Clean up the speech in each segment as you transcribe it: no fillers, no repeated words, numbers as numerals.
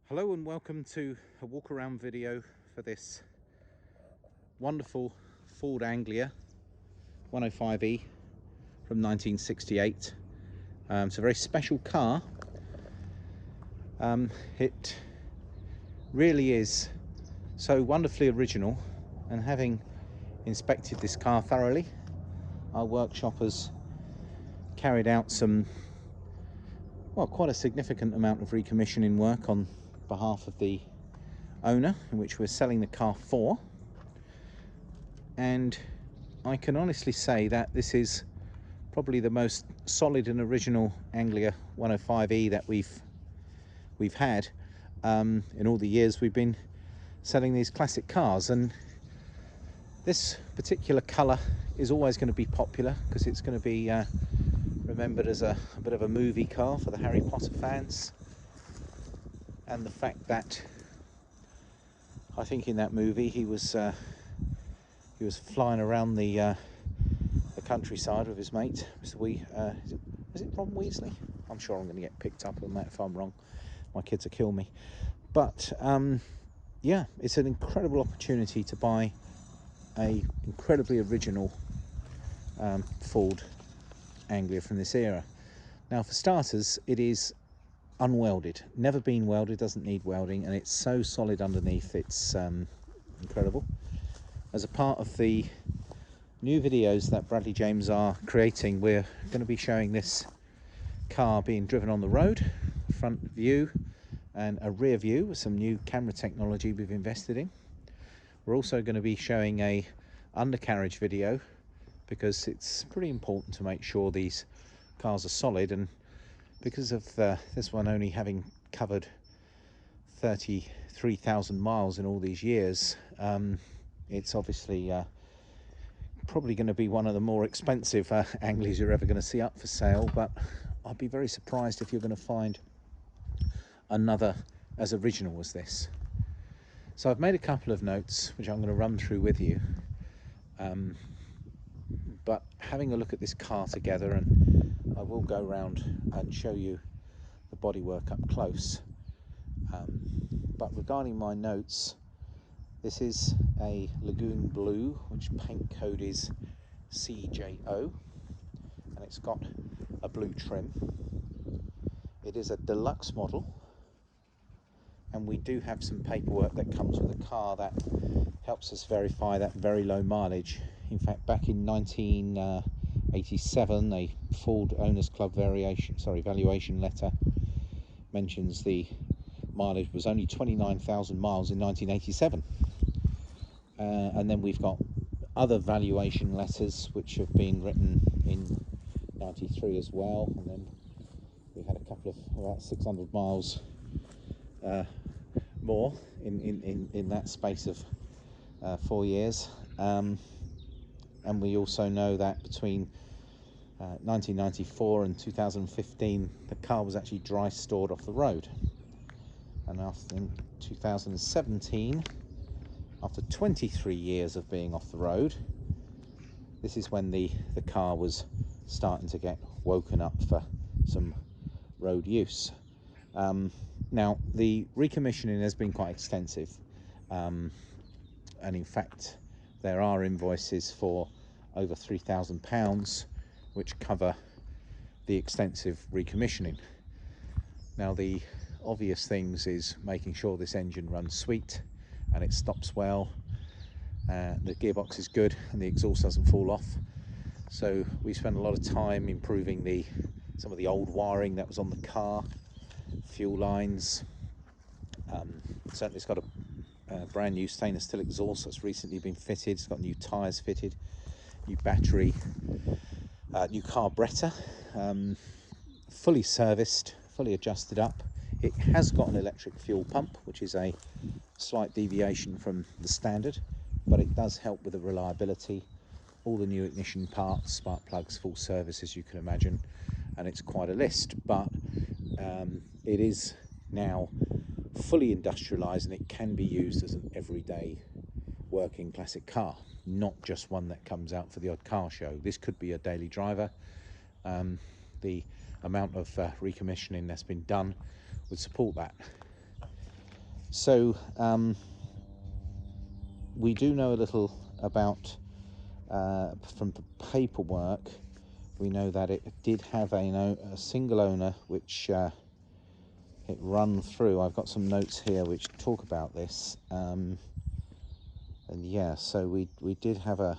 Hello and welcome to a walk around video for this wonderful Ford Anglia 105e from 1968. It's a very special car. It really is so wonderfully original, and having inspected this car thoroughly, our workshop has carried out quite a significant amount of recommissioning work on behalf of the owner, in which we're selling the car for. And I can honestly say that this is probably the most solid and original Anglia 105e that we've had in all the years we've been selling these classic cars. And this particular colour is always going to be popular because it's going to be remembered as a bit of a movie car for the Harry Potter fans, and the fact that I think in that movie he was flying around the countryside with his mate, Mr. is it Ron Weasley? I'm sure I'm going to get picked up on that if I'm wrong. My kids will kill me. But yeah, it's an incredible opportunity to buy a incredibly original Ford Anglia from this era. Now, for starters, it is unwelded, never been welded, doesn't need welding, and it's so solid underneath. It's incredible. As a part of the new videos that Bradley James are creating, we're going to be showing this car being driven on the road, front view and a rear view with some new camera technology we've invested in. We're also going to be showing a undercarriage video, because it's pretty important to make sure these cars are solid, and because of this one only having covered 33,000 miles in all these years, it's obviously probably going to be one of the more expensive Anglias you're ever going to see up for sale. But I'd be very surprised if you're going to find another as original as this. So I've made a couple of notes which I'm going to run through with you, but having a look at this car together, and I will go around and show you the bodywork up close. But regarding my notes, this is a Lagoon Blue, which paint code is CJO, and it's got a blue trim. It is a deluxe model, and we do have some paperwork that comes with the car that helps us verify that very low mileage. In fact, back in 1987, a Ford Owners Club valuation letter mentions the mileage was only 29,000 miles in 1987. And then we've got other valuation letters which have been written in 93 as well, and then we had a couple of about 600 miles more in that space of 4 years. And we also know that between 1994 and 2015 the car was actually dry stored off the road, and in 2017, after 23 years of being off the road, this is when the car was starting to get woken up for some road use. Now, the recommissioning has been quite extensive, and in fact there are invoices for over £3,000 which cover the extensive recommissioning. Now, the obvious things is making sure this engine runs sweet and it stops well, the gearbox is good and the exhaust doesn't fall off. So we spent a lot of time improving some of the old wiring that was on the car, fuel lines. Certainly it's got a brand new stainless steel exhaust that's recently been fitted. It's got new tyres fitted, new battery, new carburetor, fully serviced, fully adjusted up. It has got an electric fuel pump, which is a slight deviation from the standard, but it does help with the reliability. All the new ignition parts, spark plugs, full service, as you can imagine, and it's quite a list. But it is now fully industrialized, and it can be used as an everyday working classic car, not just one that comes out for the odd car show. This could be a daily driver. The amount of recommissioning that's been done would support that. So we do know a little about, from the paperwork, we know that it did have a single owner, which it run through. I've got some notes here which talk about this. And yeah, so we did have a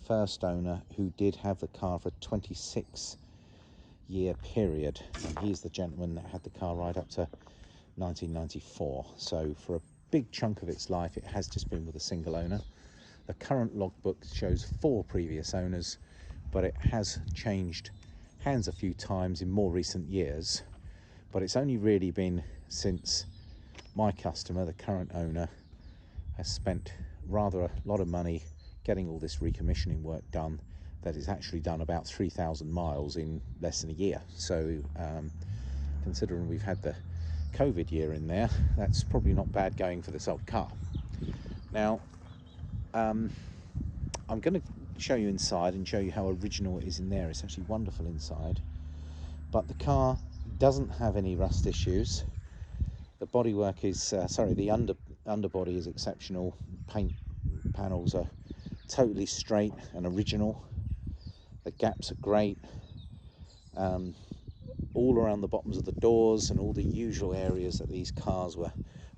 first owner who did have the car for a 26-year period, and he's the gentleman that had the car right up to 1994. So for a big chunk of its life, it has just been with a single owner. The current logbook shows 4 previous owners, but it has changed hands a few times in more recent years. But it's only really been since my customer, the current owner, has spent rather a lot of money getting all this recommissioning work done, that it's actually done about 3,000 miles in less than a year. So considering we've had the COVID year in there, that's probably not bad going for this old car. Now I'm going to show you inside and show you how original it is in there. It's actually wonderful inside, but the car doesn't have any rust issues. The bodywork is the underbody is exceptional. Paint panels are totally straight and original. The gaps are great. All around the bottoms of the doors and all the usual areas that these cars were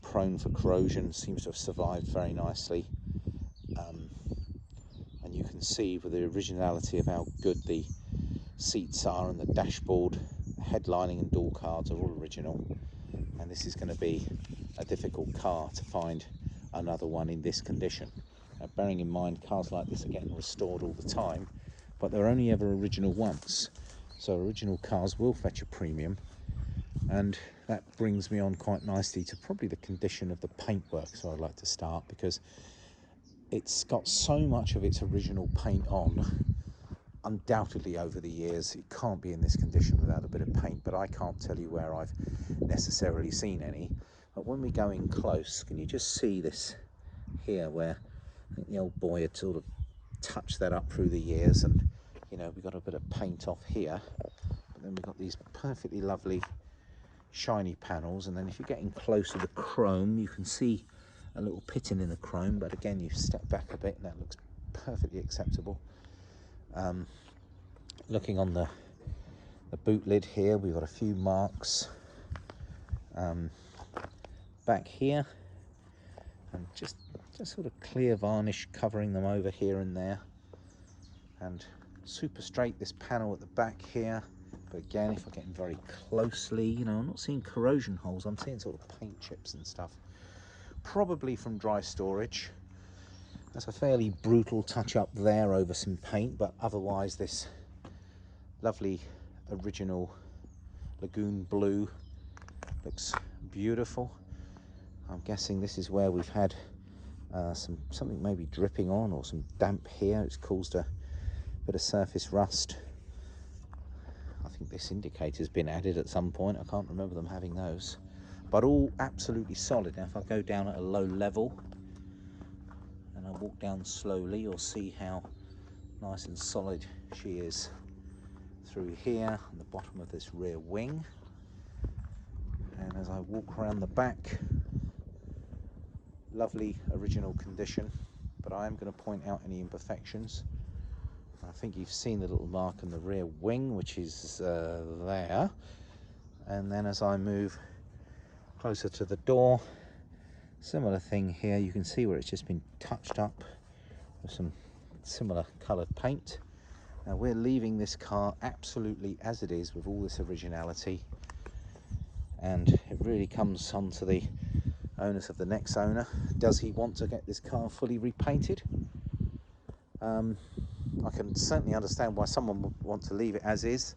prone for corrosion seems to have survived very nicely. And you can see with the originality of how good the seats are and the dashboard, headlining and door cards are all original. And this is going to be a difficult car to find another one in this condition. Now, bearing in mind cars like this are getting restored all the time, but they're only ever original once. So original cars will fetch a premium, and that brings me on quite nicely to probably the condition of the paintwork. So I'd like to start, because it's got so much of its original paint on. Undoubtedly over the years it can't be in this condition without a bit of paint, but I can't tell you where I've necessarily seen any. But when we go in close, can you just see this here, where I think the old boy had sort of touched that up through the years, and you know, we got a bit of paint off here, but then we've got these perfectly lovely shiny panels. And then if you're getting close to the chrome, you can see a little pitting in the chrome, but again, you step back a bit and that looks perfectly acceptable. Looking on the boot lid here, we've got a few marks back here, and just sort of clear varnish covering them over here and there, and super straight this panel at the back here. But again, if I get in very closely, you know, I'm not seeing corrosion holes, I'm seeing sort of paint chips and stuff, probably from dry storage. That's a fairly brutal touch up there over some paint, but otherwise this lovely original lagoon blue looks beautiful. I'm guessing this is where we've had something maybe dripping on, or some damp here. It's caused a bit of surface rust. I think this indicator's been added at some point. I can't remember them having those, but all absolutely solid. Now if I go down at a low level and I walk down slowly, you'll see how nice and solid she is through here on the bottom of this rear wing. And as I walk around the back, lovely original condition, but I am going to point out any imperfections. I think you've seen the little mark on the rear wing, which is there. And then as I move closer to the door, similar thing here. You can see where it's just been touched up with some similar coloured paint. Now we're leaving this car absolutely as it is with all this originality, and it really comes on to the onus of the next owner. Does he want to get this car fully repainted? I can certainly understand why someone would want to leave it as is,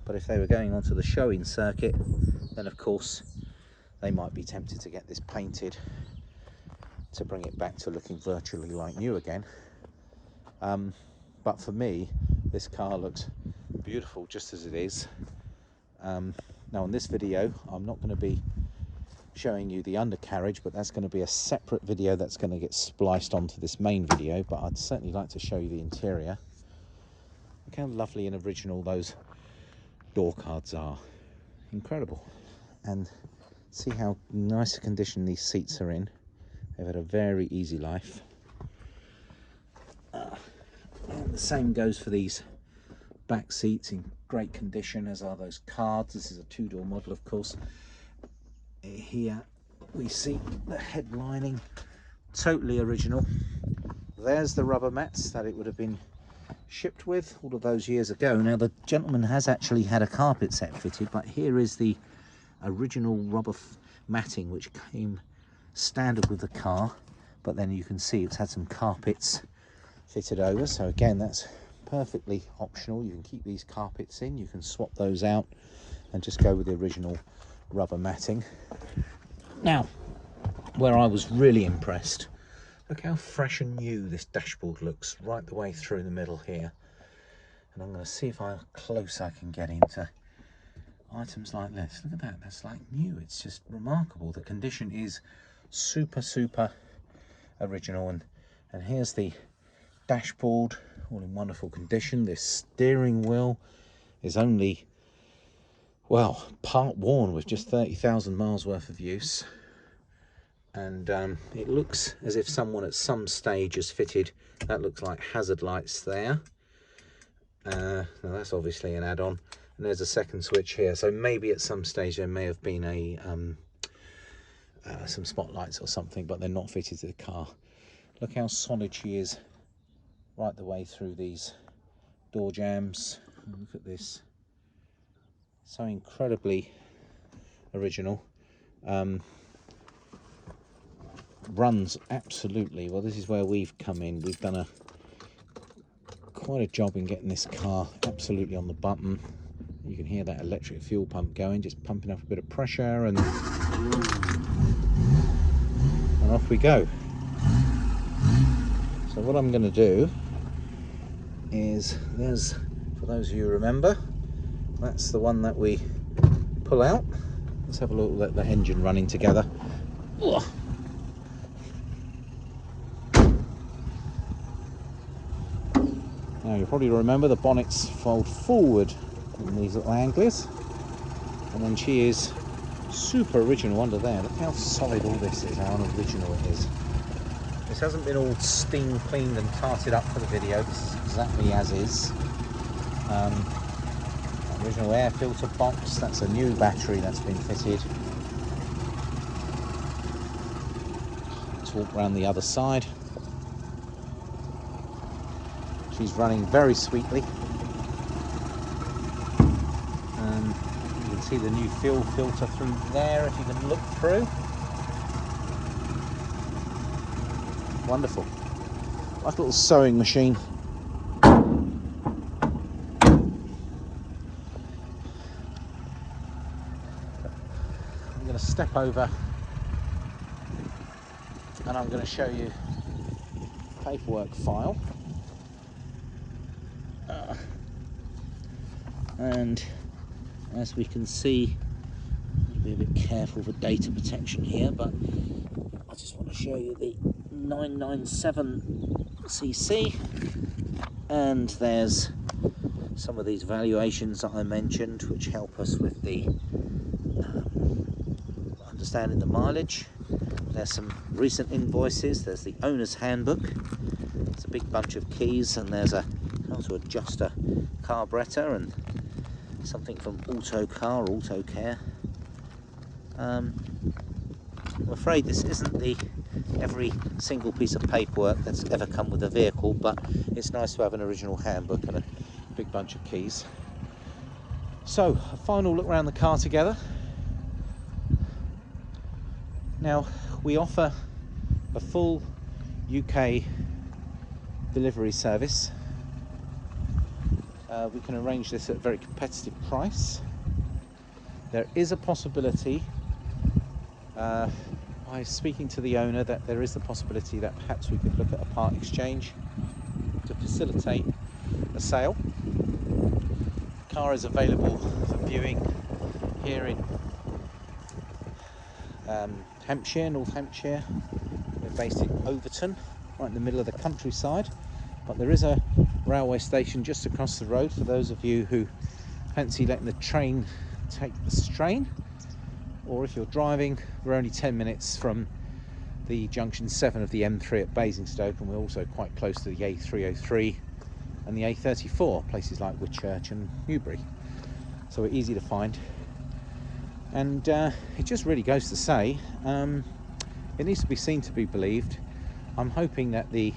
but if they were going onto the showing circuit, then of course they might be tempted to get this painted to bring it back to looking virtually like new again. But for me, this car looks beautiful just as it is. Now on this video, I'm not going to be showing you the undercarriage, but that's going to be a separate video that's going to get spliced onto this main video. But I'd certainly like to show you the interior. Look how lovely and original those door cards are. Incredible. And See how nice a condition these seats are in. They've had a very easy life. And the same goes for these back seats, in great condition, as are those cards. This is a two-door model, of course. Here we see the head lining, totally original. There's the rubber mats that it would have been shipped with all of those years ago. Now the gentleman has actually had a carpet set fitted, but here is the original rubber matting which came standard with the car, but then you can see it's had some carpets fitted over. So again, that's perfectly optional. You can keep these carpets in, you can swap those out and just go with the original rubber matting. Now, where I was really impressed, look how fresh and new this dashboard looks right the way through the middle here. And I'm going to see how close I can get into items like this. Look at that, that's like new. It's just remarkable. The condition is super original. And here's the dashboard, all in wonderful condition. This steering wheel is only, well, part worn with just 30,000 miles worth of use. And it looks as if someone at some stage has fitted, that looks like hazard lights there. Now that's obviously an add-on, and there's a second switch here, so maybe at some stage there may have been a some spotlights or something, but they're not fitted to the car. Look how solid she is right the way through these door jambs. Look at this, so incredibly original. Runs absolutely well. This is where we've come in. We've done quite a job in getting this car absolutely on the button. You can hear that electric fuel pump going, just pumping up a bit of pressure, and off we go. So what I'm going to do is, there's, for those of you who remember, that's the one that we pull out. Let's have a look at the engine running together. Ugh. Now you probably remember the bonnets fold forward in these little Anglias, and then she is super original under there. Look how solid all this is, how original it is. This hasn't been all steam cleaned and tarted up for the video. This is exactly as is. Original air filter box, that's a new battery that's been fitted. Let's walk around the other side. She's running very sweetly. You can see the new fuel filter through there if you can look through. Wonderful. Like a little sewing machine. I'm going to step over and I'm going to show you the paperwork file. And as we can see, I'll be a bit careful for data protection here, but I just want to show you the 997cc, and there's some of these valuations that I mentioned which help us with the understanding the mileage. There's some recent invoices, there's the owner's handbook, there's a big bunch of keys, and there's a how to adjust a carburetor, and something from Auto Care. I'm afraid this isn't every single piece of paperwork that's ever come with a vehicle, but it's nice to have an original handbook and a big bunch of keys. So, a final look around the car together. Now, we offer a full UK delivery service. We can arrange this at a very competitive price. There is a possibility, by speaking to the owner, that there is the possibility that perhaps we could look at a part exchange to facilitate a sale. The car is available for viewing here in Hampshire, North Hampshire. We're based in Overton, right in the middle of the countryside, but there is a railway station just across the road for those of you who fancy letting the train take the strain, or if you're driving, we're only 10 minutes from the junction 7 of the M3 at Basingstoke, and we're also quite close to the A303 and the A34, places like Whitchurch and Newbury, so we're easy to find. And it just really goes to say, it needs to be seen to be believed. I'm hoping that the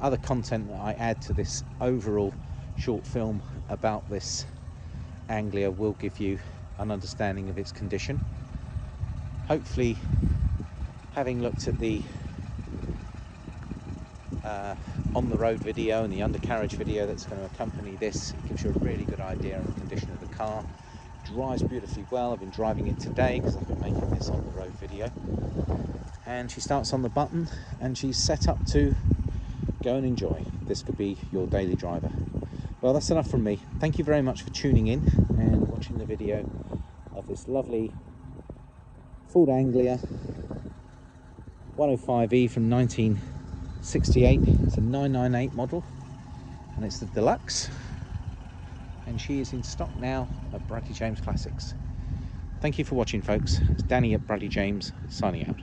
other content that I add to this overall short film about this Anglia will give you an understanding of its condition. Hopefully, having looked at the on the road video and the undercarriage video that's going to accompany this, it gives you a really good idea of the condition of the car. It drives beautifully well. I've been driving it today because I've been making this on the road video. And she starts on the button and she's set up to go and enjoy. This could be your daily driver. Well, that's enough from me. Thank you very much for tuning in and watching the video of this lovely Ford Anglia 105E from 1968. It's a 998 model and it's the deluxe, and she is in stock now at Bradley James Classics. Thank you for watching, folks. It's Danny at Bradley James signing out.